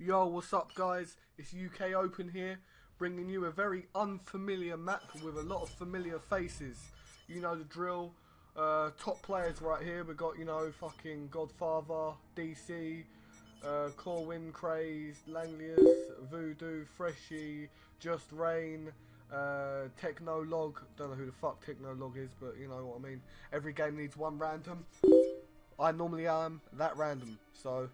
Yo, what's up guys? It's UK Open here, bringing you a very unfamiliar map with a lot of familiar faces. You know the drill. Top players right here. We got, you know, fucking Godfather, DC, Corwin, Crazed, Langlius, Voodoo, Freshie, Just Rain, Technolog. Don't know who the fuck Technolog is, but you know what I mean. Every game needs one random. I normally am that random, so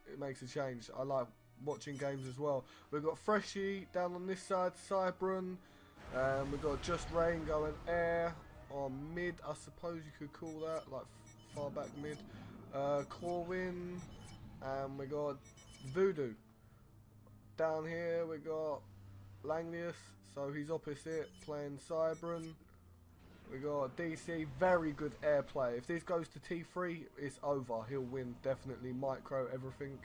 it makes a change. I like watching games as well. We've got Freshie down on this side, Cybran, we've got Just Rain going air or mid, I suppose you could call that, like far back mid. Corwin, and we got Voodoo. Down here we got Langlius, so he's opposite, playing Cybran. We got DC, very good air play. If this goes to T3, it's over. He'll win, definitely. Micro, everything.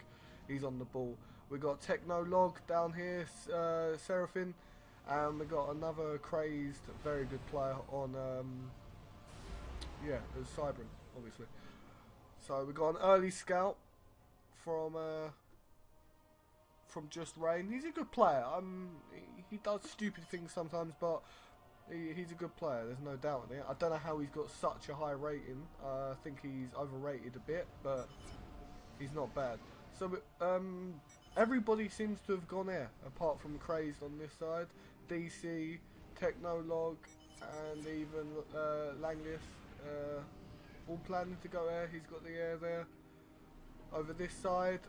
He's on the ball. We got Technolog down here, Seraphim. And we got another Crazed, very good player on, yeah, it's Cybran, obviously. So we got an early scout from Just Rain. He's a good player. He does stupid things sometimes, but he's a good player, there's no doubt in it. I don't know how he's got such a high rating. I think he's overrated a bit, but he's not bad. So everybody seems to have gone air, apart from Crazed on this side. DC, Technolog, and even Langlius, all planning to go air. He's got the air there. Over this side,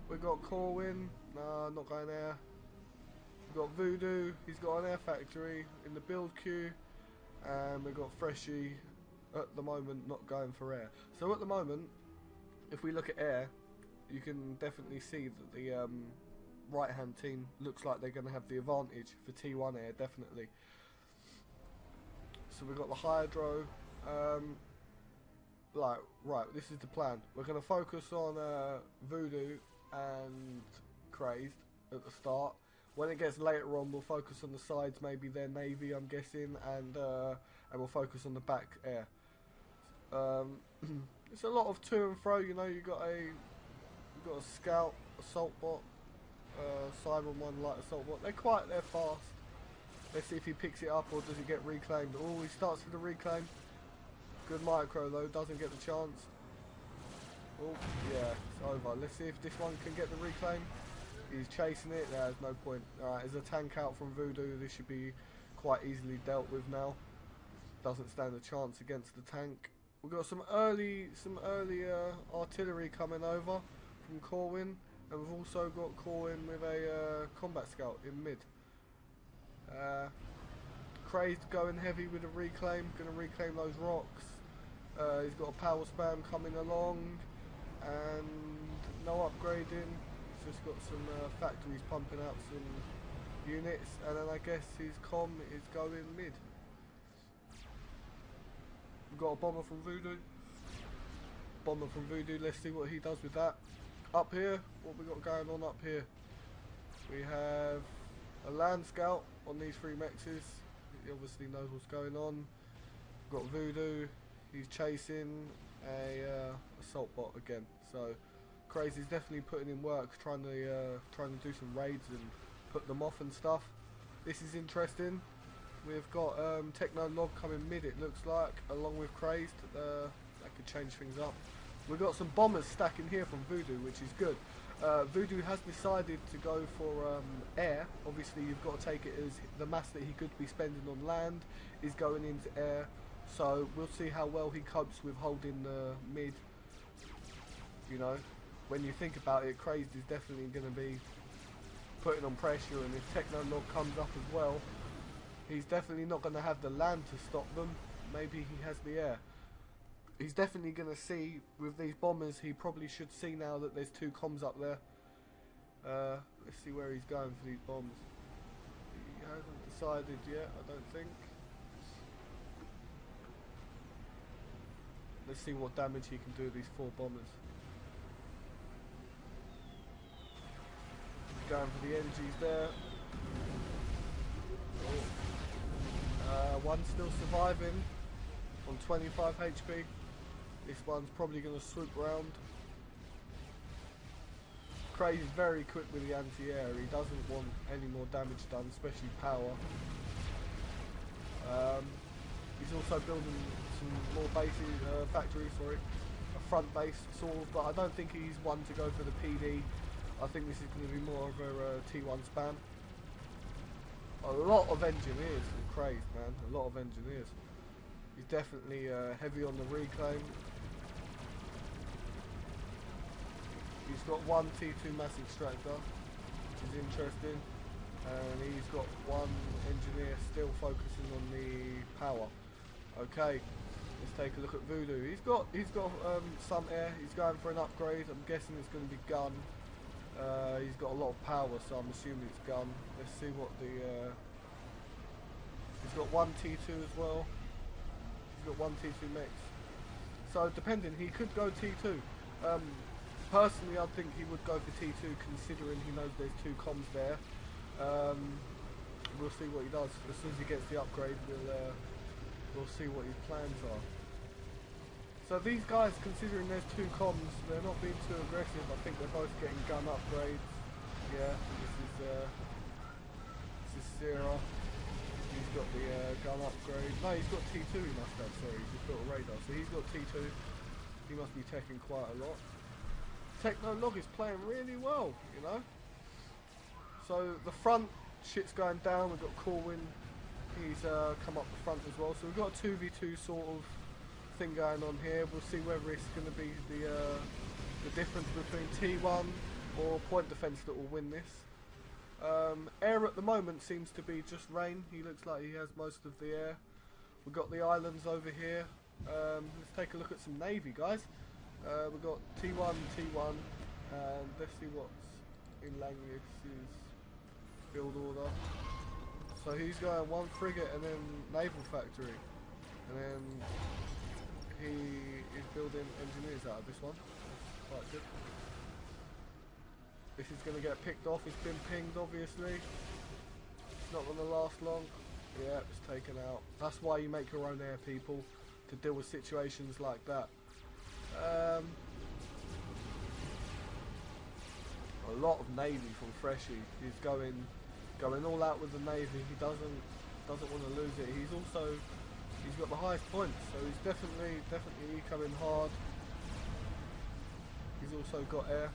we've got Corwin. Nah, not going air. We've got Voodoo, he's got an air factory in the build queue, and we've got Freshie at the moment not going for air. So at the moment, if we look at air, you can definitely see that the right hand team looks like they're going to have the advantage for T1 air, definitely. So we've got the Hydro. Right, this is the plan. We're going to focus on Voodoo and Crazed at the start. When it gets later on, we'll focus on the sides, maybe their navy, I'm guessing, and we'll focus on the back air. It's a lot of to and fro, you know. You got a scout, assault bot, Cybran one light assault bot. They're fast. Let's see if he picks it up or does he get reclaimed. Oh, he starts with the reclaim. Good micro though, doesn't get the chance. Oh yeah, it's over. Let's see if this one can get the reclaim. He's chasing it, there's no point. Alright, there's a tank out from Voodoo. This should be quite easily dealt with now. Doesn't stand a chance against the tank. We've got some early artillery coming over from Corwin. And we've also got Corwin with a combat scout in mid. Crazed going heavy with a reclaim. Going to reclaim those rocks. He's got a power spam coming along. And no upgrading. Just got some factories pumping out some units, and then I guess his comm is going mid. We've got a bomber from Voodoo. Let's see what he does with that. Up here, what we got going on up here? We have a land scout on these three mexes. He obviously knows what's going on. We've got Voodoo. He's chasing a assault bot again. So Crazy's definitely putting in work, trying to do some raids and put them off and stuff. This is interesting. We've got Technolog coming mid, it looks like, along with Crazed. That could change things up. We've got some bombers stacking here from Voodoo, which is good. Voodoo has decided to go for air. Obviously, you've got to take it as the mass that he could be spending on land is going into air. So we'll see how well he copes with holding the mid. You know, when you think about it, Crazed is definitely going to be putting on pressure, and if Technolog comes up as well, he's definitely not going to have the land to stop them. Maybe he has the air. He's definitely going to see, with these bombers, he probably should see now that there's two comms up there. Let's see where he's going for these bombs. He hasn't decided yet, I don't think. Let's see what damage he can do with these four bombers. Going for the energies there. One's still surviving on 25 HP. This one's probably going to swoop round. Craze is very quick with the anti-air. He doesn't want any more damage done, especially power. He's also building some more bases, factories, sorry. A front base sort of, but I don't think he's one to go for the PD. I think this is going to be more of a T1 spam. A lot of engineers from Craze, man. A lot of engineers. He's definitely heavy on the reclaim. He's got one T2 mass extractor, which is interesting. And he's got one engineer still focusing on the power. Okay, let's take a look at Voodoo. He's got some air. He's going for an upgrade. I'm guessing it's going to be gun. He's got a lot of power, so I'm assuming it's gun. Let's see what the he's got one T2 as well. He's got one T2 mix. So depending, he could go T2. Personally, I think he would go for T2, considering he knows there's two comms there. We'll see what he does. As soon as he gets the upgrade, we'll see what his plans are. So these guys, considering there's two comms, they're not being too aggressive. I think they're both getting gun upgrades. Yeah, this is Sierra. He's got the gun upgrade. No, he's got T2 he must have, sorry, he's just got a radar. So he's got T2. He must be taking quite a lot. Technolog is playing really well, you know. So the front shit's going down. We've got Corwin. He's come up the front as well. So we've got a 2v2 sort of thing going on here. We'll see whether it's going to be the difference between T1 or point defense that will win this. Air at the moment seems to be just rain. He looks like he has most of the air. We've got the islands over here. Let's take a look at some navy, guys. We've got T1, and let's see what's in Langley's build order. So he's going one frigate and then naval factory, and then he is building engineers out of this one. That's quite good. This is going to get picked off. It's been pinged, obviously. It's not going to last long. Yeah, it's taken out. That's why you make your own air, people, to deal with situations like that. A lot of navy from Freshie. He's going all out with the navy. He doesn't want to lose it. He's got the highest points, so he's definitely coming hard. He's also got air.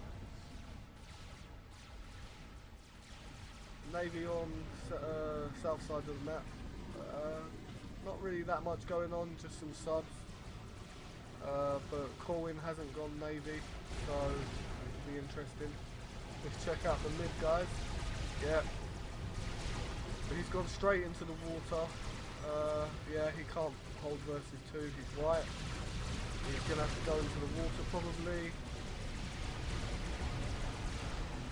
Navy on south side of the map. Not really that much going on, just some subs. But Corwin hasn't gone navy, so it'll be interesting. Let's check out the mid, guys. Yeah. But he's gone straight into the water. Yeah, he can't hold versus 2. He's white. He's going to have to go into the water probably.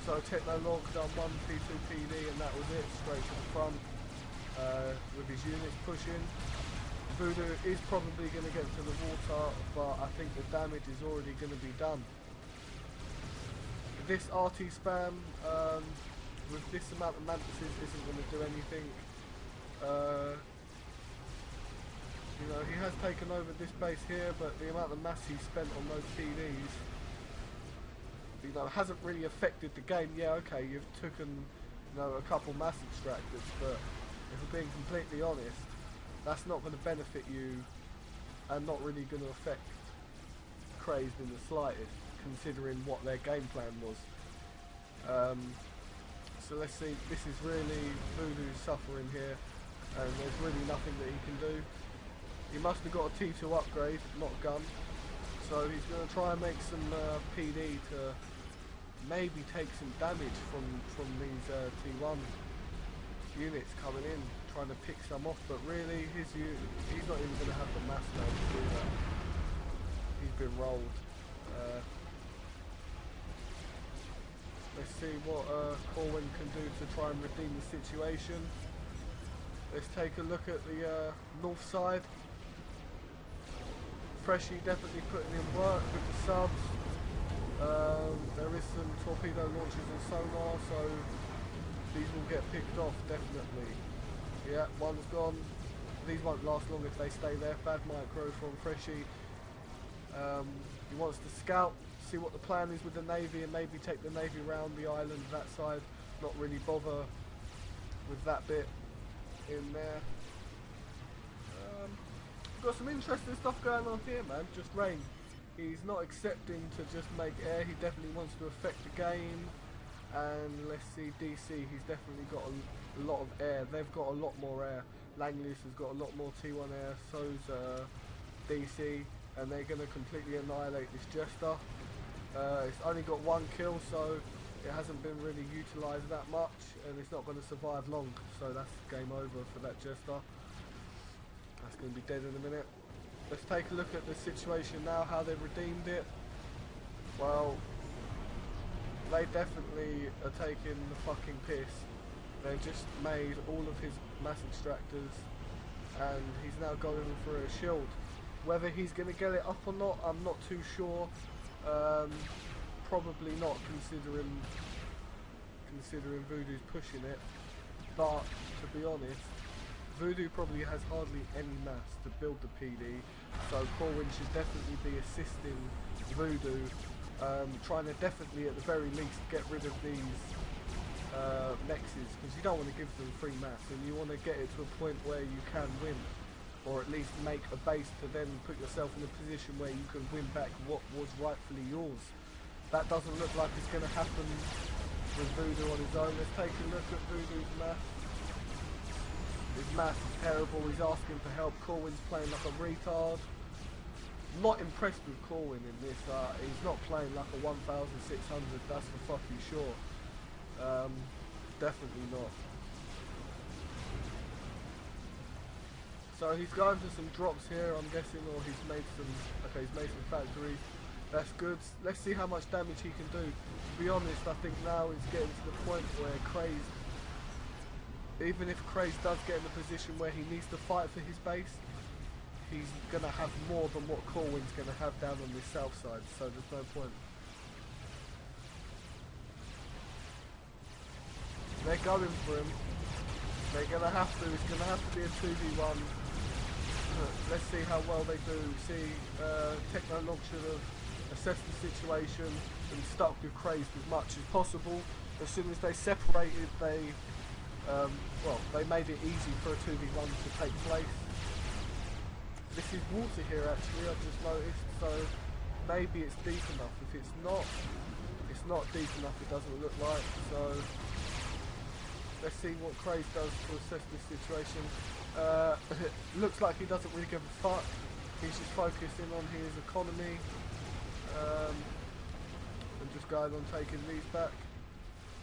So Technolog done 1 P2 PD and that was it, straight to the front with his units pushing. Voodoo is probably going to get to the water, but I think the damage is already going to be done. This RT spam with this amount of mantises isn't going to do anything. You know, he has taken over this base here, but the amount of mass he spent on those PDs, you know, hasn't really affected the game. Yeah, okay, you've taken, you know, a couple mass extractors, but if we're being completely honest, that's not going to benefit you and not really going to affect Crazed in the slightest, considering what their game plan was. So let's see, this is really Voodoo suffering here, and there's really nothing that he can do. He must have got a T2 upgrade, not gun. So he's going to try and make some PD to maybe take some damage from these T1 units coming in, trying to pick some off. But really, he's not even going to have the mass now to do that. He's been rolled. Let's see what Corwin can do to try and redeem the situation. Let's take a look at the north side. Freshie definitely putting in work with the subs. There is some torpedo launches and sonar, so these will get picked off definitely. Yeah, one's gone. These won't last long if they stay there. Bad micro from Freshie. He wants to scout, see what the plan is with the Navy and maybe take the Navy around the island that side, not really bother with that bit in there. Got some interesting stuff going on here, man. Just Rain. He's not accepting to just make air, he definitely wants to affect the game. And let's see, DC, he's definitely got a lot of air. They've got a lot more air. Langlius has got a lot more T1 air, so's DC, and they're going to completely annihilate this Jester. It's only got 1 kill, so it hasn't been really utilised that much, and it's not going to survive long, so that's game over for that Jester. That's going to be dead in a minute. Let's take a look at the situation now, how they've redeemed it. Well, they definitely are taking the fucking piss. They just made all of his mass extractors, and he's now going for a shield. Whether he's going to get it up or not, I'm not too sure. Probably not, considering Voodoo's pushing it. But to be honest, Voodoo probably has hardly any mass to build the PD, so Corwin should definitely be assisting Voodoo, trying to definitely at the very least get rid of these mexes, because you don't want to give them free mass, and you want to get it to a point where you can win, or at least make a base to then put yourself in a position where you can win back what was rightfully yours. That doesn't look like it's going to happen with Voodoo on his own. Let's take a look at Voodoo's mass. His mass is terrible, he's asking for help. Corwin's playing like a retard. Not impressed with Corwin in this, he's not playing like a 1,600, that's for fucking sure. Definitely not. So he's going for some drops here, I'm guessing, or he's made some, okay, he's made some factories. That's good. Let's see how much damage he can do. To be honest, I think now it's getting to the point where Craze, even if Craze does get in a position where he needs to fight for his base, he's going to have more than what Corwin's going to have down on the south side, so there's no point. They're going for him. They're going to have to. It's going to have to be a 2v1. Let's see how well they do. See, Technolog should have assessed the situation and stuck with Craze as much as possible. As soon as they separated, well, they made it easy for a 2v1 to take place. This is water here actually, I've just noticed, so maybe it's deep enough. If it's not deep enough, it doesn't look like, so let's see what Craze does to assess this situation. Looks like he doesn't really give a fuck. He's just focusing on his economy, and just going on taking these back.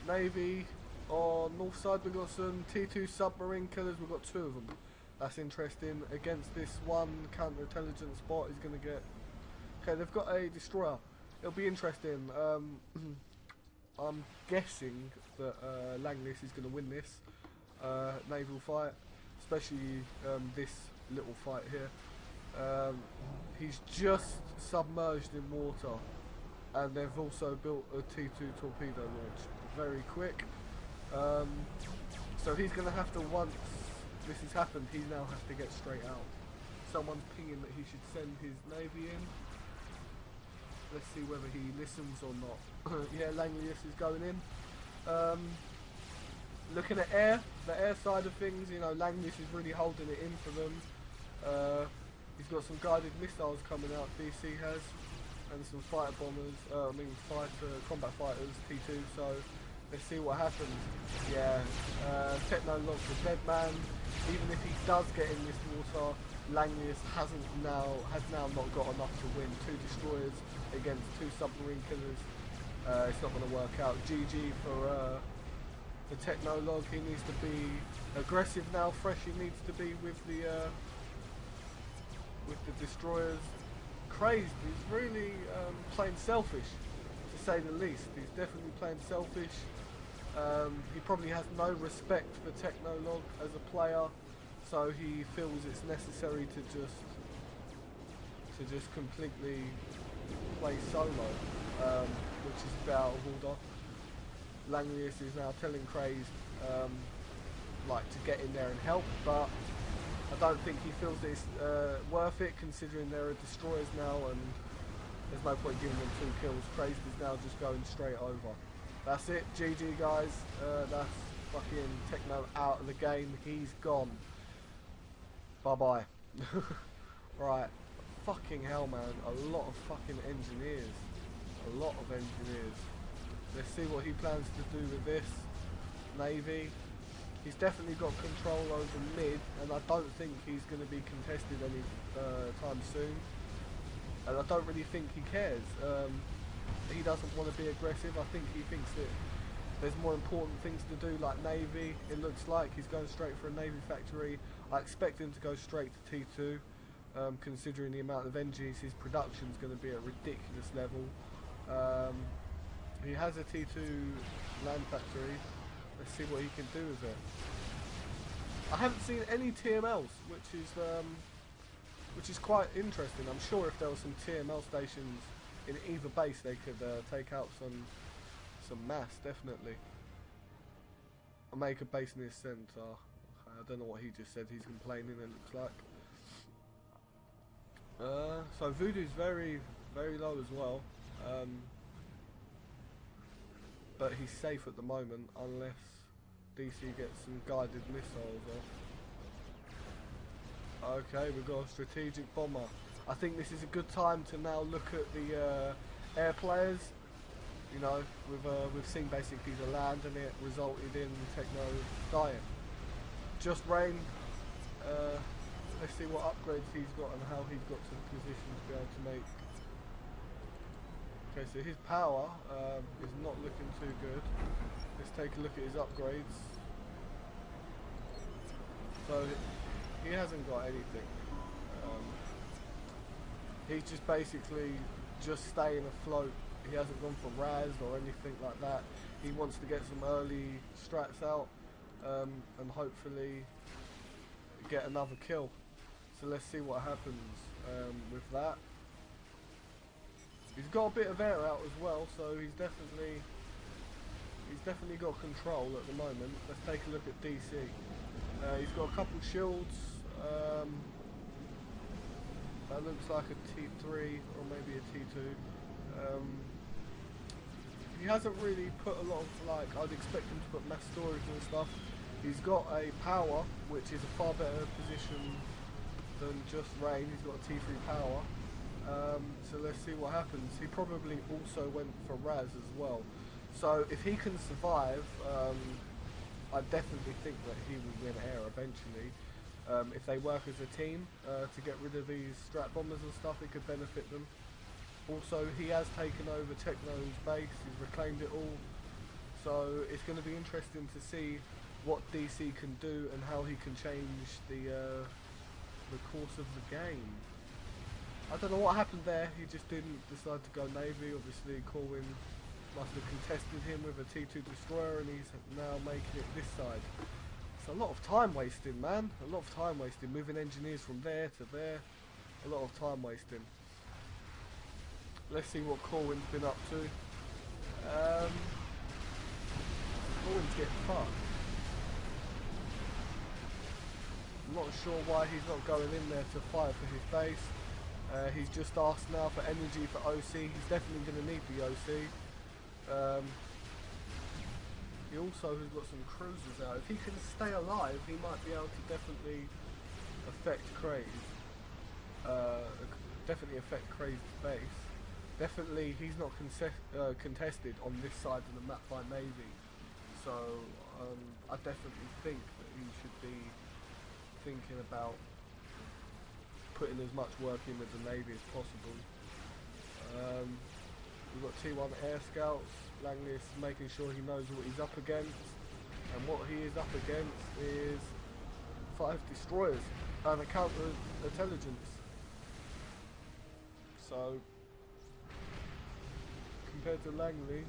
Navy, on north side we've got some T2 submarine killers, we've got 2 of them. That's interesting. Against this one counter-intelligence bot he's going to get. Okay, they've got a destroyer. It'll be interesting. I'm guessing that Langlius is going to win this naval fight, especially this little fight here. He's just submerged in water, and they've also built a T2 torpedo launch. Very quick. So he's going to have to, once this has happened, he now has to get straight out. Someone's pinging that he should send his navy in. Let's see whether he listens or not. Yeah, Langlius is going in. Looking at air, the air side of things, you know, Langlius is really holding it in for them. He's got some guided missiles coming out, DC has, and some fighter bombers, combat fighters, T2, so let's see what happens. Yeah, Technolog the dead man. Even if he does get in this water, Langlius has now not got enough to win. 2 destroyers against 2 submarine killers. It's not going to work out. GG for Technolog. He needs to be aggressive now. Fresh he needs to be with the destroyers. Crazed is really playing selfish, to say the least. He's definitely playing selfish. He probably has no respect for Technolog as a player, so he feels it's necessary to just completely play solo, which is a bit out of order. Langlius is now telling Craze like to get in there and help, but I don't think he feels it's worth it, considering there are destroyers now, and There's no point giving them 2 kills. Crazed is now just going straight over. That's it, GG guys. That's fucking Techno out of the game. He's gone. Bye bye. Right. Fucking hell, man. A lot of fucking engineers. A lot of engineers. Let's see what he plans to do with this. Navy. He's definitely got control over mid, and I don't think he's going to be contested any time soon. And I don't really think he cares. He doesn't want to be aggressive. I think he thinks that there's more important things to do, like Navy. It looks like he's going straight for a Navy factory. I expect him to go straight to T2. Considering the amount of NGs, his production's going to be at a ridiculous level. He has a T2 land factory. Let's see what he can do with it. I haven't seen any TMLs, which is quite interesting. I'm sure if there were some TML stations in either base, they could take out some mass, definitely. I'll make a base near center. I don't know what he just said. He's complaining, it looks like. So Voodoo's very, very low as well. But he's safe at the moment unless DC gets some guided missiles off. Okay, we've got a strategic bomber. I think this is a good time to now look at the air players. You know, we've seen basically the land, and it resulted in Techno dying. Just Rain. Let's see what upgrades he's got and how he's got to the position to be able to make. Okay, so his power is not looking too good. Let's take a look at his upgrades. So he hasn't got anything. He's just basically just staying afloat. He hasn't gone for Raz or anything like that. He wants to get some early strats out and hopefully get another kill. So let's see what happens with that. He's got a bit of air out as well, so he's definitely got control at the moment. Let's take a look at DC. He's got a couple shields. That looks like a T3 or maybe a T2. He hasn't really put a lot of, like, I'd expect him to put mass storage and stuff. He's got a power, which is a far better position than just Rain. He's got a T3 power. So let's see what happens. He probably also went for Raz as well. So if he can survive, I definitely think that he will win air eventually. If they work as a team to get rid of these strat bombers and stuff, it could benefit them. Also, he has taken over Techno's base. He's reclaimed it all. So it's going to be interesting to see what DC can do and how he can change the course of the game. I don't know what happened there. He just didn't decide to go Navy. Obviously, Corwin must have contested him with a T2 destroyer, and he's now making it this side. It's a lot of time wasting, man. A lot of time wasting. Moving engineers from there to there. A lot of time wasting. Let's see what Corwin's been up to. Corwin's getting fucked. I'm not sure why he's not going in there to fight for his base. He's just asked now for energy for OC. He's definitely going to need the OC. He also has got some cruisers out. If he can stay alive, he might be able to definitely affect Craze. Definitely affect Craze's base. Definitely, he's not contested on this side of the map by Navy. So I definitely think that he should be thinking about putting as much work in with the Navy as possible. We've got T1 Air Scouts. Langley is making sure he knows what he's up against, and what he is up against is 5 destroyers and a counter-intelligence. So compared to Langley,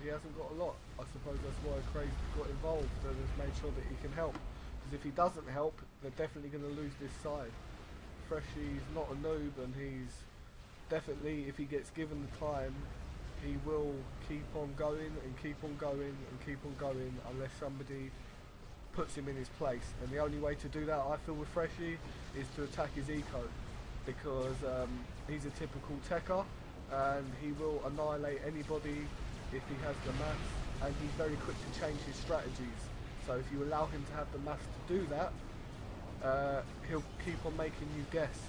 he hasn't got a lot. I suppose that's why Craig got involved and has made sure that he can help. Because if he doesn't help, they're definitely going to lose this side. Freshy's not a noob, and he's definitely, if he gets given the time, he will keep on going and keep on going and keep on going unless somebody puts him in his place. And the only way to do that, I feel, with Freshy is to attack his eco. because he's a typical techer and he will annihilate anybody if he has the maths, and he's very quick to change his strategies. So if you allow him to have the maths to do that, he'll keep on making you guess.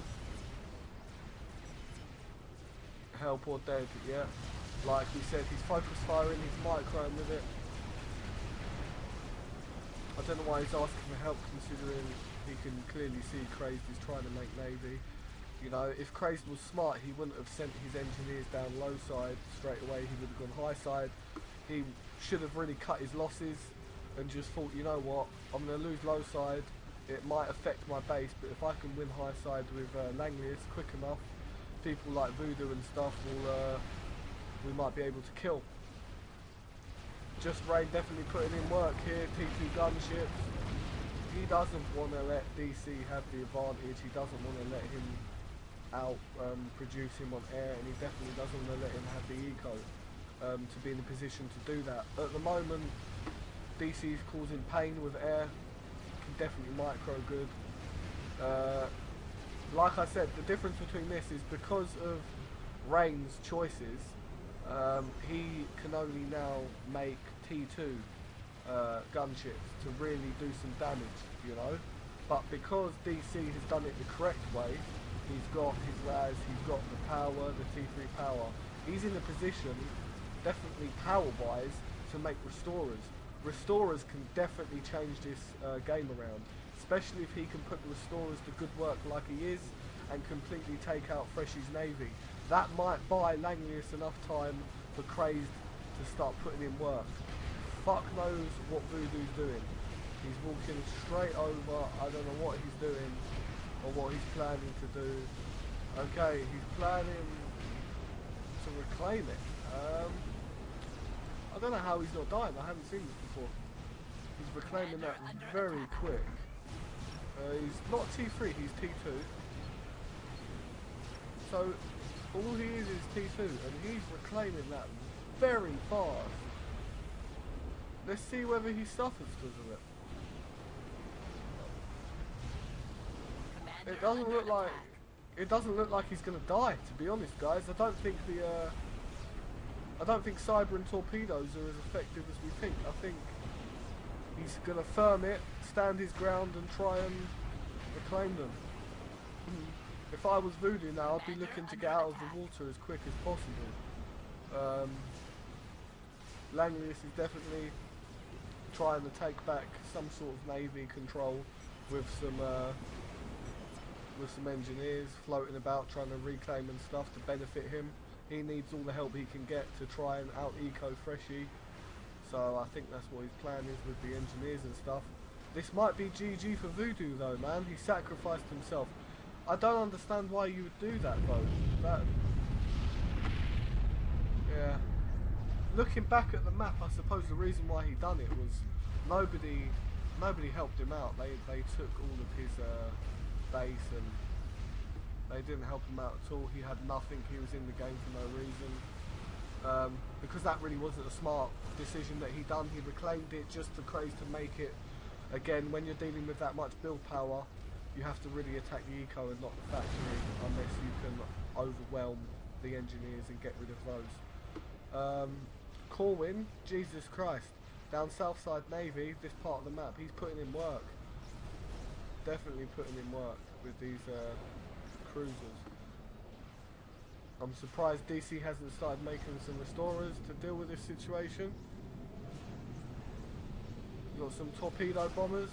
Help or dead, yeah. Like we said, he's focus firing, he's microing with it. I don't know why he's asking for help, considering he can clearly see Crazed is trying to make Navy. You know, if Crazed was smart, he wouldn't have sent his engineers down low side straight away. He would have gone high side. He should have really cut his losses and just thought, you know what, I'm going to lose low side. It might affect my base, but if I can win high side with Langlius quick enough, people like Voodoo and stuff will, we might be able to kill. Just Rain definitely putting in work here. T2 gunships. He doesn't want to let DC have the advantage. He doesn't want to let him out produce him on air, and he definitely doesn't want to let him have the eco to be in a position to do that. At the moment, DC's causing pain with air. Can definitely micro good. Like I said, the difference between this is because of Rain's choices, he can only now make T2 gunships to really do some damage, you know. But because DC has done it the correct way, he's got his RAS, he's got the power, the T3 power. He's in a position, definitely power-wise, to make Restorers. Restorers can definitely change this game around, especially if he can put the Restorers to good work like he is and completely take out Freshy's Navy. That might buy Langlius enough time for Crazed to start putting in work. Fuck knows what Voodoo's doing. He's walking straight over. I don't know what he's doing or what he's planning to do. Okay, he's planning to reclaim it. I don't know how he's not dying. I haven't seen this before. He's reclaiming that very quick. He's not T3, he's T2. So all he is T2, and he's reclaiming that very fast. Let's see whether he suffers because of it. It doesn't look like he's gonna die, to be honest, guys. I don't think Cyber and torpedoes are as effective as we think. I think he's gonna firm it, stand his ground, and try and reclaim them. If I was Voodoo now, I'd be looking to get out of the water as quick as possible. Langlius is definitely trying to take back some sort of navy control with some engineers floating about trying to reclaim and stuff to benefit him. He needs all the help he can get to try and out-eco Freshy. So I think that's what his plan is with the engineers and stuff. This might be GG for Voodoo though, man. He sacrificed himself. I don't understand why you would do that though. Yeah. Looking back at the map, I suppose the reason why he done it was nobody helped him out. They took all of his base and they didn't help him out at all. He had nothing. He was in the game for no reason. Because that really wasn't a smart decision that he done. He reclaimed it just for Crazed to make it. Again, when you're dealing with that much build power, you have to really attack the eco and not the factory, unless you can overwhelm the engineers and get rid of those. Corwin, Jesus Christ, down Southside Navy, this part of the map, he's putting in work. Definitely putting in work with these cruisers. I'm surprised DC hasn't started making some restorers to deal with this situation. Got some torpedo bombers.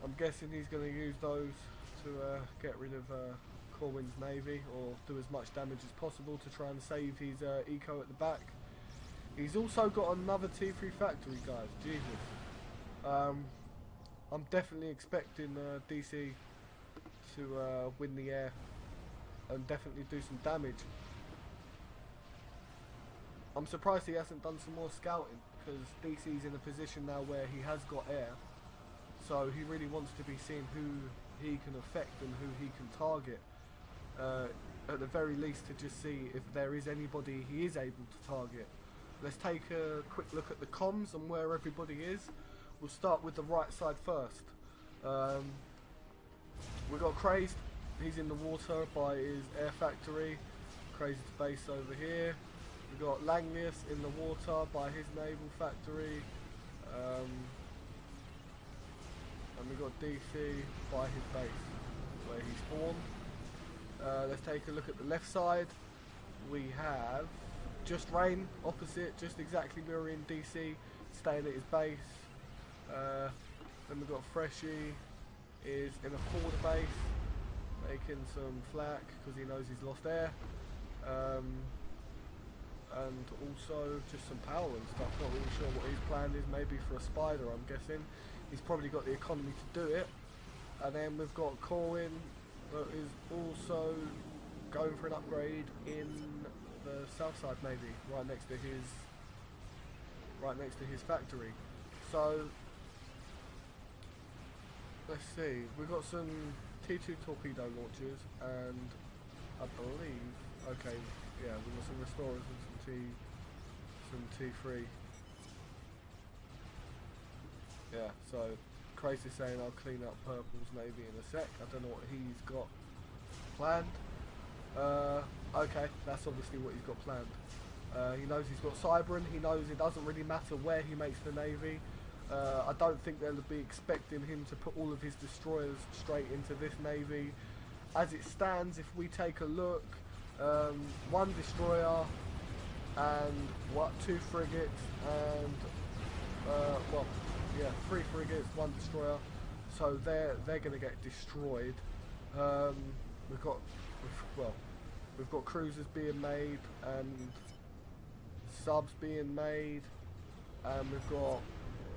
I'm guessing he's going to use those to get rid of Corwin's navy, or do as much damage as possible to try and save his eco at the back. He's also got another T3 factory, guys. Jesus. I'm definitely expecting DC to win the air and definitely do some damage. I'm surprised he hasn't done some more scouting, because DC's in a position now where he has got air, so he really wants to be seeing who he can affect and who he can target, at the very least to just see if there is anybody he is able to target. Let's take a quick look at the comms and where everybody is. We'll start with the right side first. We got Crazed. He's in the water by his air factory. Crazed's base over here. We got Langlius in the water by his naval factory. And we got DC by his base where he spawned. Let's take a look at the left side. We have just Rain opposite, just exactly mirroring DC, staying at his base. Then we've got Freshie is in a forward base, making some flak because he knows he's lost air. And also just some power and stuff. Not really sure what his plan is, maybe for a spider I'm guessing. He's probably got the economy to do it. And then we've got Corwin that is also going for an upgrade in the south side maybe, right next to his factory. So let's see, we've got some T2 torpedo launchers and I believe, okay, yeah, we've got some restorers and some T3. Yeah, so Crazy's saying I'll clean up Purple's navy in a sec. I don't know what he's got planned. Okay, that's obviously what he's got planned. He knows he's got Cyberin. He knows it doesn't really matter where he makes the navy. I don't think they'll be expecting him to put all of his destroyers straight into this navy. As it stands, if we take a look, one destroyer and two frigates and well, yeah, 3 frigates, 1 destroyer. So they're going to get destroyed. We've got cruisers being made and subs being made, and we've got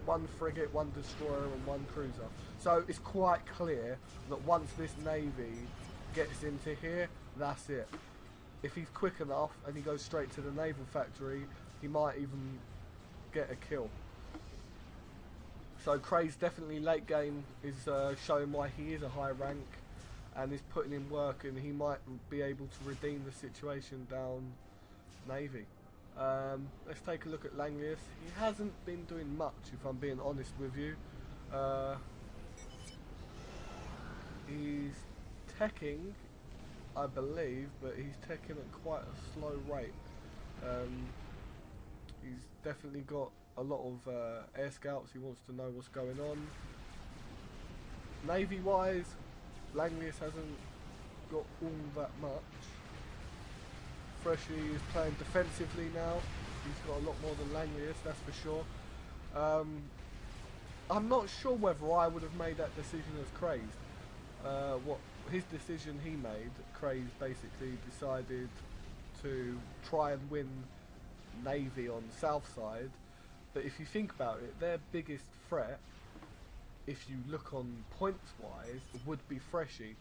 1 frigate, 1 destroyer and 1 cruiser. So it's quite clear that once this navy gets into here, that's it. If he's quick enough and he goes straight to the naval factory, he might even get a kill. So Craze definitely late game is showing why he is a high rank and is putting in work, and he might be able to redeem the situation down navy. Let's take a look at Langlius. He hasn't been doing much, if I'm being honest with you. He's teching, I believe, but he's teching at quite a slow rate. He's definitely got a lot of air scouts. He wants to know what's going on. Navy wise, Langlius hasn't got all that much. Freshie is playing defensively now. He's got a lot more than Langlius, that's for sure. I'm not sure whether I would have made that decision as Crazed. What his decision he made, Crazed basically decided to try and win Navy on the south side. But if you think about it, their biggest threat, if you look on points wise, would be Freshie.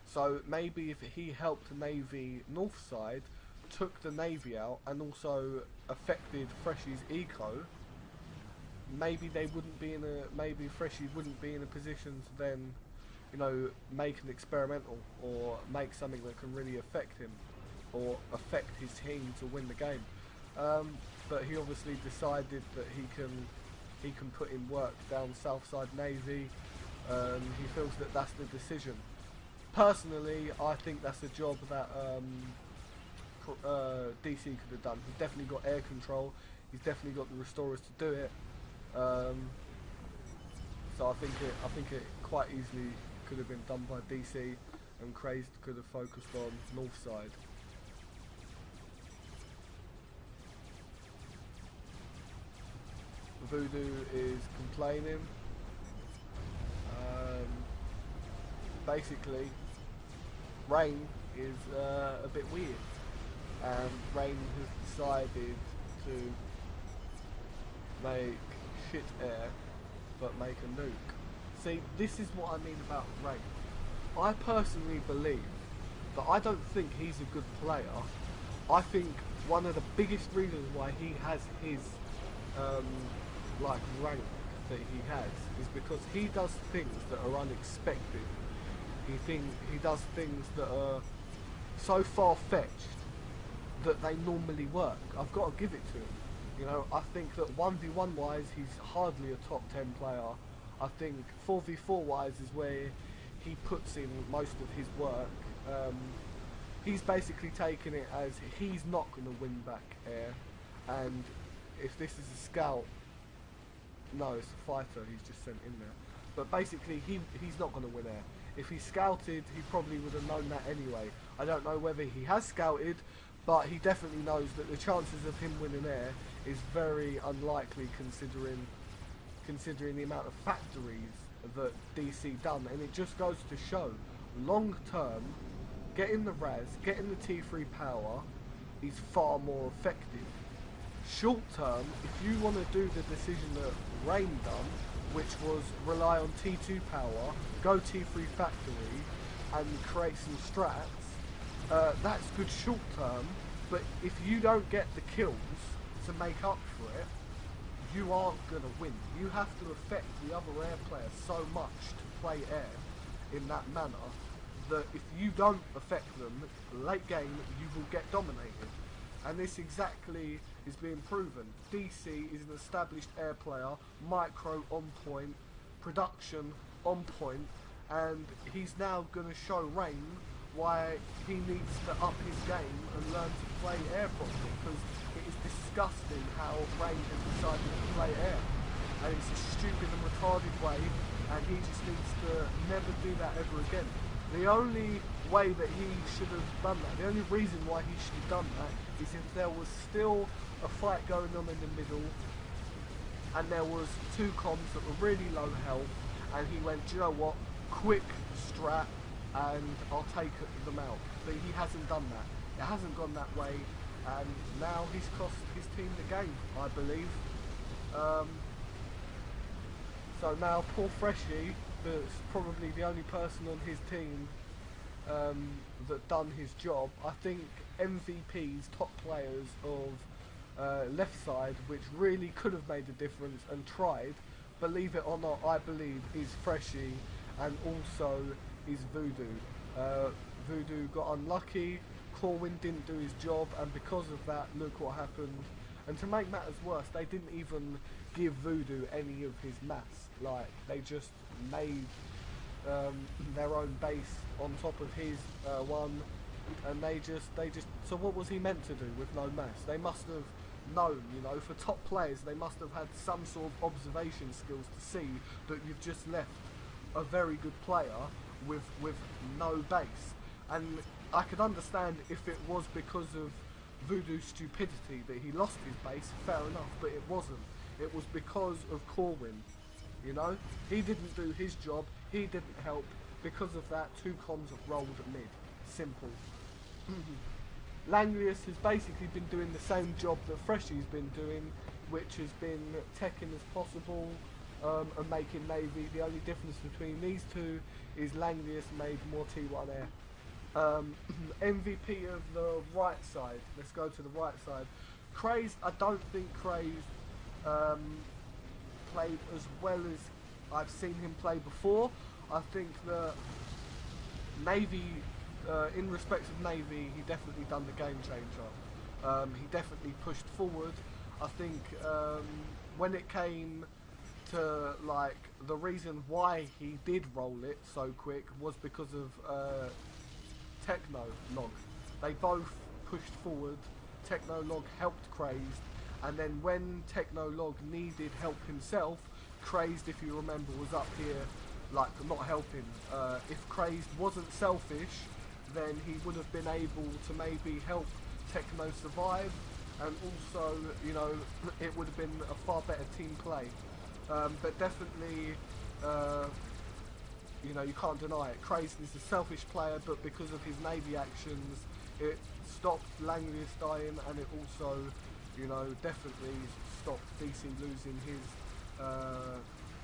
So maybe if he helped the Navy north side, took the Navy out and also affected Freshie's eco, maybe they wouldn't be in a, maybe Freshie wouldn't be in a position to then, you know, make an experimental or make something that can really affect him or affect his team to win the game. But he obviously decided that he can put in work down Southside Navy. He feels that that's the decision. Personally, I think that's a job that DC could have done. He's definitely got air control. He's definitely got the restorers to do it. So I think it quite easily could have been done by DC, and Crazed could have focused on north side. Voodoo is complaining. Basically, Rain is a bit weird, and Rain has decided to make shit air, but make a nuke. See, this is what I mean about Rain. I personally believe that I don't think he's a good player. I think one of the biggest reasons why he has his like rank that he has is because he does things that are unexpected. He does things that are so far-fetched that they normally work. I've got to give it to him. You know, I think that 1v1 wise he's hardly a top 10 player. I think 4v4 wise is where he puts in most of his work. He's basically taken it as he's not going to win back air, and if this is a scout, no, it's a fighter he's just sent in there. But basically, he's not going to win air. If he scouted, he probably would have known that anyway. I don't know whether he has scouted, but he definitely knows that the chances of him winning air is very unlikely, considering the amount of factories that DC done. And it just goes to show, long term, getting the Raz, getting the T3 power is far more effective. Short term, if you want to do the decision that Rain done, which was rely on T2 power, go T3 factory, and create some strats, that's good short term, but if you don't get the kills to make up for it, you aren't going to win. You have to affect the other air players so much to play air in that manner that if you don't affect them, late game you will get dominated. And this exactly is being proven. DC is an established air player, micro on point, production on point, and he's now going to show Rain why he needs to up his game and learn to play air properly, because it is disgusting how Rain has decided to play air, and it's a stupid and retarded way, and he just needs to never do that ever again. The only way that he should have done that, the only reason why he should have done that, is if there was still a fight going on in the middle and there was two comms that were really low health, and he went, do you know what, quick strat and I'll take them out. But he hasn't done that. It hasn't gone that way, and now he's cost his team the game, I believe. So now poor Freshie, that's probably the only person on his team that done his job. I think MVPs, top players of left side, which really could have made a difference and tried, believe it or not, I believe is Freshie, and also is Voodoo. Voodoo got unlucky, Corwin didn't do his job, and because of that, look what happened. And to make matters worse, they didn't even give Voodoo any of his mass. Like, they just made their own base on top of his one, and they just so what was he meant to do with no mass? They must have known, you know, for top players they must have had some sort of observation skills to see that you've just left a very good player with no base. And I could understand if it was because of Voodoo's stupidity that he lost his base, fair enough, but it wasn't. It was because of Corwin, you know? He didn't do his job, he didn't help. Because of that, two comms have rolled mid. Simple. Langlius has basically been doing the same job that Freshie's been doing, which has been teching as possible and making Navy. The only difference between these two is Langlius made more T1 air. MVP of the right side. Let's go to the right side. Craze, I don't think Craze played as well as I've seen him play before. I think that Navy, in respect of Navy, he definitely done the game changer. He definitely pushed forward. I think when it came to like the reason why he did roll it so quick was because of Technolog. They both pushed forward. Technolog helped Crazed, and then when Technolog needed help himself, Crazed, if you remember, was up here like not helping. If Crazed wasn't selfish, then he would have been able to maybe help Techno survive, and also, you know, it would have been a far better team play. But definitely, you know, you can't deny it. Crazed is a selfish player, but because of his Navy actions, it stopped Langlius dying, and it also, you know, definitely stopped DC losing his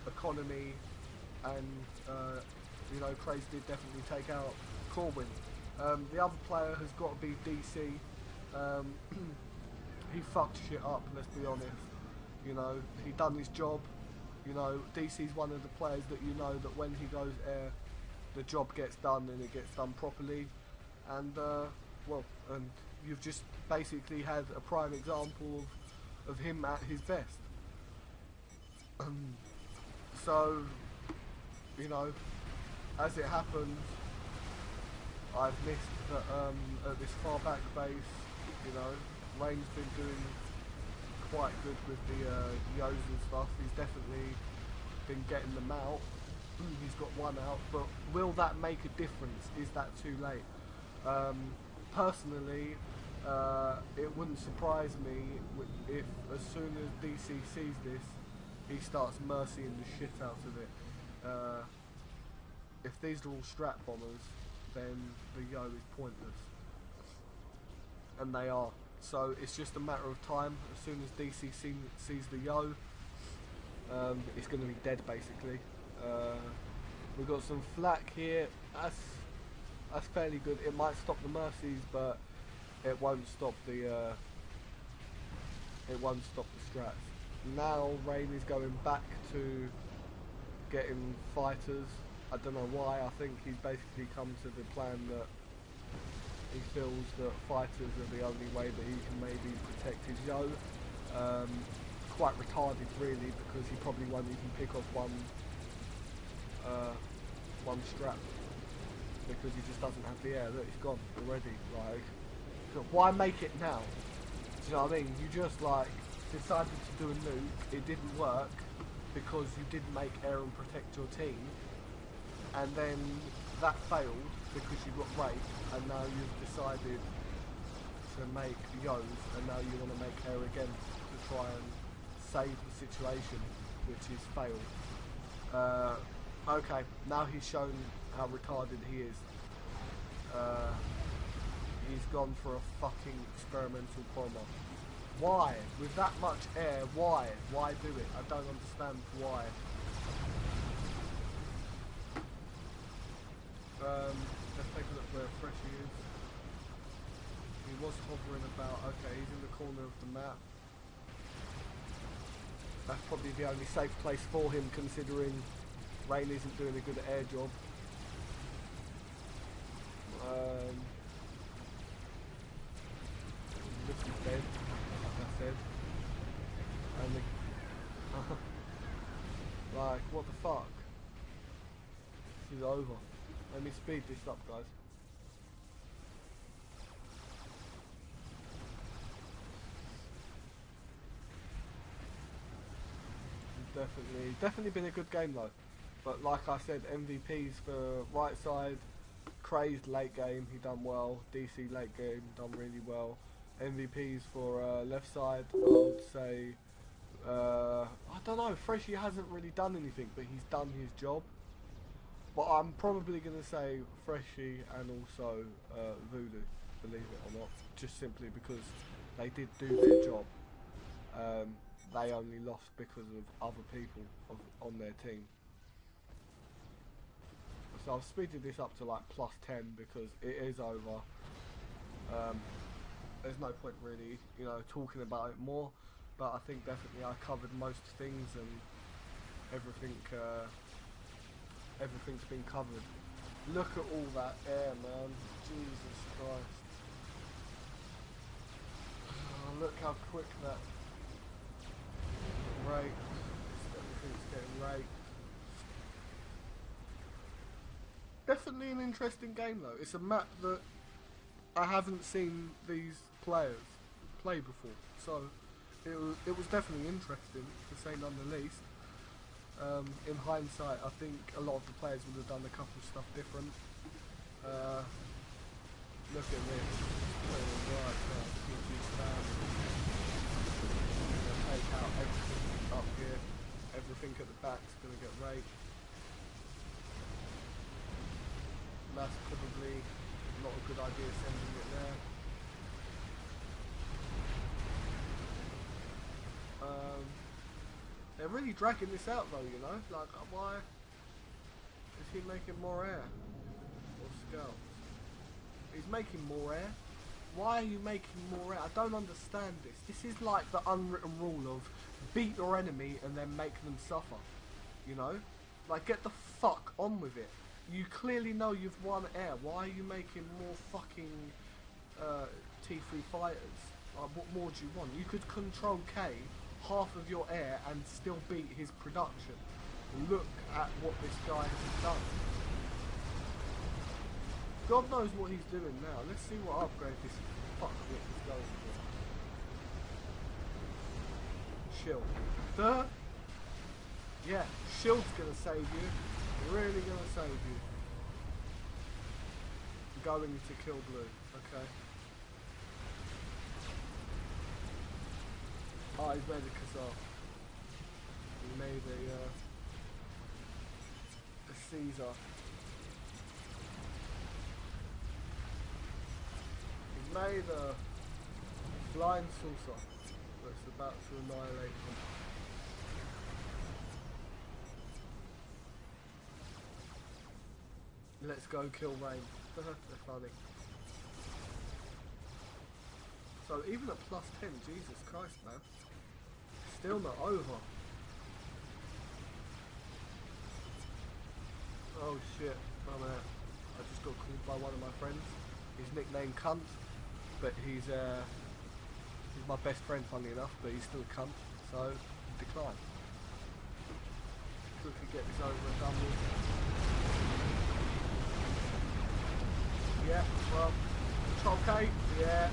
economy, and, you know, Crazed did definitely take out Corwin. The other player has got to be DC. He fucked shit up, let's be honest. You know, he done his job. You know, DC's one of the players that you know that when he goes air, the job gets done and it gets done properly. And, well, and you've just basically had a prime example of him at his best. So, you know, as it happens, I've missed that at this far back base, you know, Rain's been doing quite good with the Yos and stuff. He's definitely been getting them out. He's got one out, but will that make a difference? Is that too late? Personally, it wouldn't surprise me if as soon as DC sees this, he starts mercying the shit out of it. If these are all strat bombers, then the Yo is pointless. And they are. So it's just a matter of time. As soon as DC sees the Yo, it's going to be dead basically. We've got some flak here. That's fairly good. It might stop the mercies, but it won't stop the strats. Now Rain is going back to getting fighters. I don't know why. I think he's basically come to the plan that he feels that fighters are the only way that he can maybe protect his Yo. Quite retarded really, because he probably won't even pick off one strap, because he just doesn't have the air. Look, he's gone already. Like, so why make it now? Do you know what I mean? You just like decided to do a nuke, it didn't work because you didn't make air and protect your team, and then that failed because you got raped, and now you've decided to make Yos, and now you want to make air again to try and save the situation, which is failed. Okay, now he's shown how retarded he is. He's gone for a fucking experimental bomber. Why? With that much air, why? Why do it? I don't understand why. Let's take a look where Freshy is. He was hovering about. Okay, he's in the corner of the map. That's probably the only safe place for him, considering Rain isn't doing a good air job. This is dead, like I said. And the like, what the fuck? This is over. Let me speed this up, guys. Definitely been a good game though. But like I said, MVPs for right side, Crazed late game, he done well. DC late game, done really well. MVPs for left side, I would say, I don't know, Freshy hasn't really done anything, but he's done his job. But I'm probably going to say Freshy and also Voodoo, believe it or not, just simply because they did do their job. They only lost because of other people on their team. So I've speeded this up to like +10 because it is over. There's no point really, you know, talking about it more. But I think definitely I covered most things, and everything's been covered. Look at all that air, man. Jesus Christ. Oh, look how quick that rate. Everything's getting raped. Definitely an interesting game though. It's a map that I haven't seen these players play before, so it was definitely interesting, to say none the least. In hindsight, I think a lot of the players would have done a couple of stuff different. Look at this. Take out everything up here. Everything at the back's going to get raped. That's probably not a good idea, sending it there. They're really dragging this out though, you know? Like, why is he making more air? Or scouts? He's making more air? Why are you making more air? I don't understand this. This is like the unwritten rule of beat your enemy and then make them suffer. You know? Like, get the fuck on with it. You clearly know you've won air. Why are you making more fucking T3 fighters? What more do you want? You could control K, half of your air, and still beat his production. Look at what this guy has done. God knows what he's doing now. Let's see what upgrade this fuckwit is going for. Shield. Duh. Yeah, shield's gonna save you. Really gonna save you. Going to kill blue. Okay. Oh, he's made a Khazar. He made a Caesar. He's made a blind saucer that's about to annihilate him. Let's go kill Rain. They're funny. So even at plus 10, Jesus Christ, man. Still not over. Oh shit, I'm out. I just got called by one of my friends. He's nicknamed Cunt, but he's my best friend, funny enough, but he's still a cunt, so decline. We could get this over and done with. Yeah, well, Control K, yeah.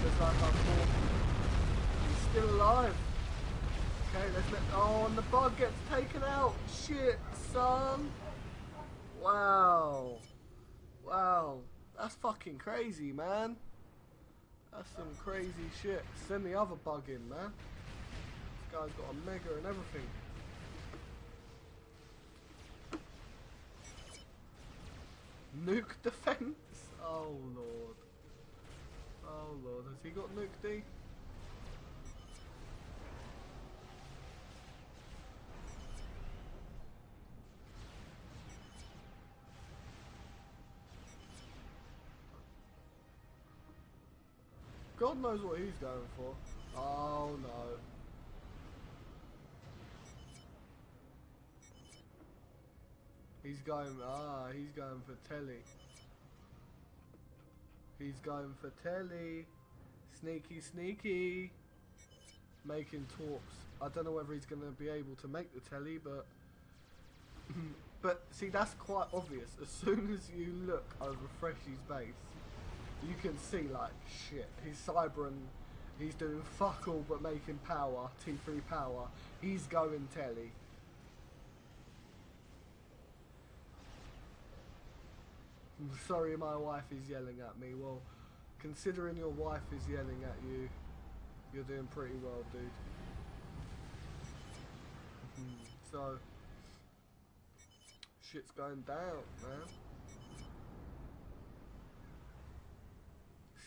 Just like I thought. He's still alive. Okay, let's let. Oh, and the bug gets taken out. Shit, son. Wow. Wow. That's fucking crazy, man. That's some crazy shit. Send the other bug in, man. This guy's got a mega and everything. Nuke defense? Oh lord. Oh lord, has he got Nuke D? God knows what he's going for. Oh no. He's going for telly. He's going for telly. Sneaky, sneaky. Making talks. I don't know whether he's going to be able to make the telly, but... but, see, that's quite obvious. As soon as you look over Freshy's base, you can see, like, shit. He's cybering. He's doing fuck all but making power. T3 power. He's going telly. Sorry, my wife is yelling at me. Well, considering your wife is yelling at you, you're doing pretty well, dude. So, shit's going down, man.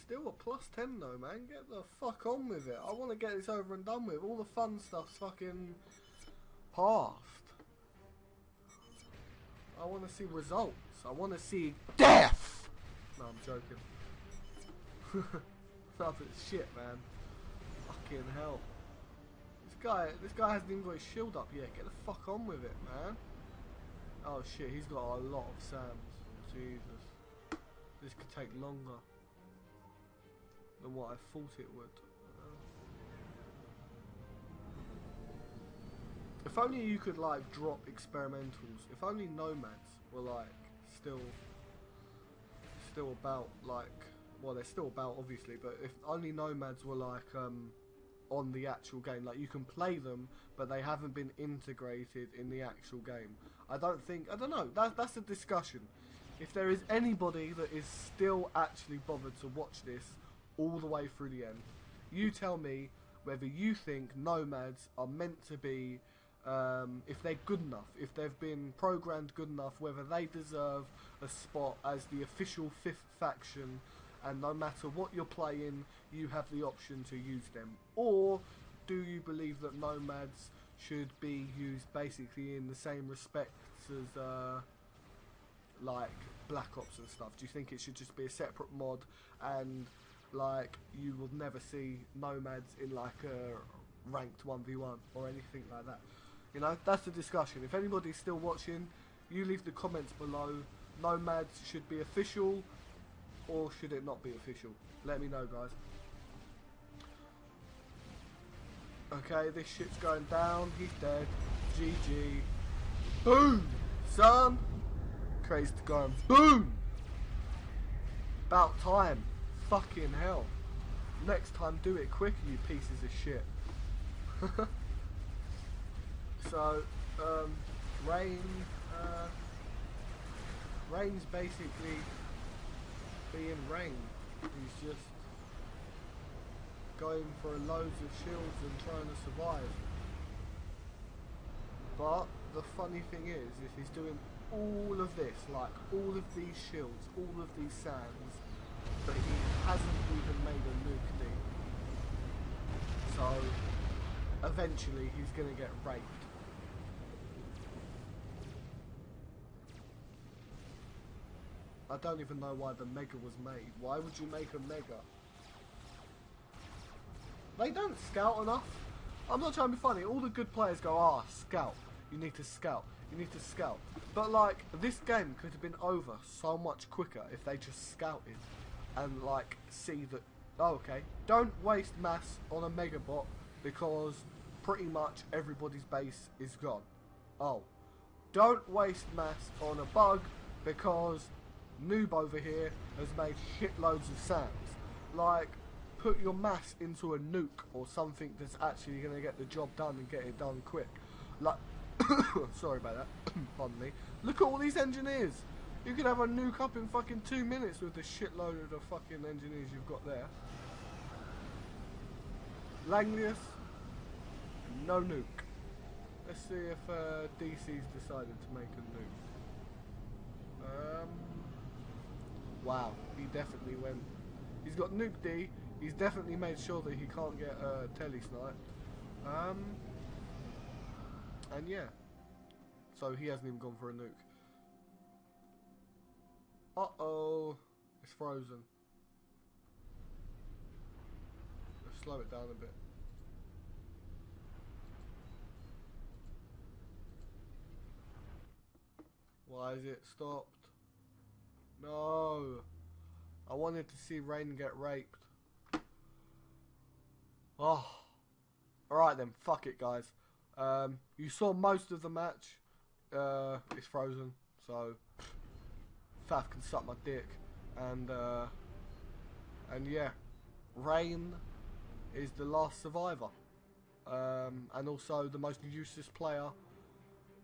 Still a plus 10 though, man. Get the fuck on with it. I want to get this over and done with. All the fun stuff's fucking past. I want to see results. I want to see death! No, I'm joking. Nothing shit, man. Fucking hell. This guy hasn't even got his shield up yet. Get the fuck on with it, man. Oh shit, he's got a lot of Sams. Jesus. This could take longer than what I thought it would. If only you could like drop experimentals. If only nomads were like still about like, well, they're still about obviously, but if only nomads were like on the actual game, like you can play them but they haven't been integrated in the actual game. I don't know, that's a discussion. If there is anybody that is still actually bothered to watch this all the way through the end, you tell me whether you think nomads are meant to be, if they're good enough, if they've been programmed good enough, whether they deserve a spot as the official 5th faction, and no matter what you're playing, you have the option to use them. Or do you believe that nomads should be used basically in the same respects as like Black Ops and stuff? Do you think it should just be a separate mod, and like you will never see nomads in like a ranked 1v1 or anything like that? You know, that's the discussion. If anybody's still watching, you leave the comments below. Nomads should be official, or should it not be official? Let me know, guys. Okay, this shit's going down. He's dead. GG. Boom! Son! Crazy going boom! About time. Fucking hell. Next time do it quicker, you pieces of shit. So, Rain's basically being Rain. He's just going for loads of shields and trying to survive. But the funny thing is he's doing all of this, like all of these shields, all of these sands, but he hasn't even made a nuke D. So eventually he's gonna get raped. I don't even know why the Mega was made. Why would you make a Mega? They don't scout enough. I'm not trying to be funny. All the good players go, ah, scout. You need to scout. You need to scout. But like, this game could have been over so much quicker if they just scouted and like see that, oh, okay, don't waste mass on a Mega Bot because pretty much everybody's base is gone. Oh, don't waste mass on a bug because Noob over here has made shitloads of sands. Like, put your mass into a nuke or something that's actually going to get the job done and get it done quick. Like, sorry about that, pardon me. Look at all these engineers. You could have a nuke up in fucking 2 minutes with the shitload of the fucking engineers you've got there. Langlius, no nuke. Let's see if DC's decided to make a nuke. Wow, he definitely went. He's got nuke D. He's definitely made sure that he can't get tele-sniped. And yeah. So he hasn't even gone for a nuke. Uh-oh. It's frozen. Let's slow it down a bit. Why is it stopped? No. I wanted to see Rain get raped. Oh. Alright then, fuck it guys. You saw most of the match. It's frozen, so Faf can suck my dick. And yeah. Rain is the last survivor. And also the most useless player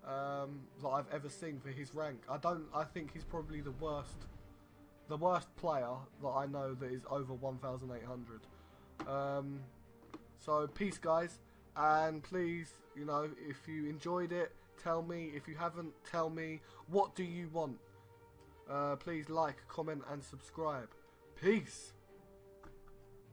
that I've ever seen for his rank. I think he's probably the worst player that I know that is over 1,800. So peace guys, and please, you know, if you enjoyed it, tell me. If you haven't, tell me. What do you want? Please like, comment and subscribe. Peace.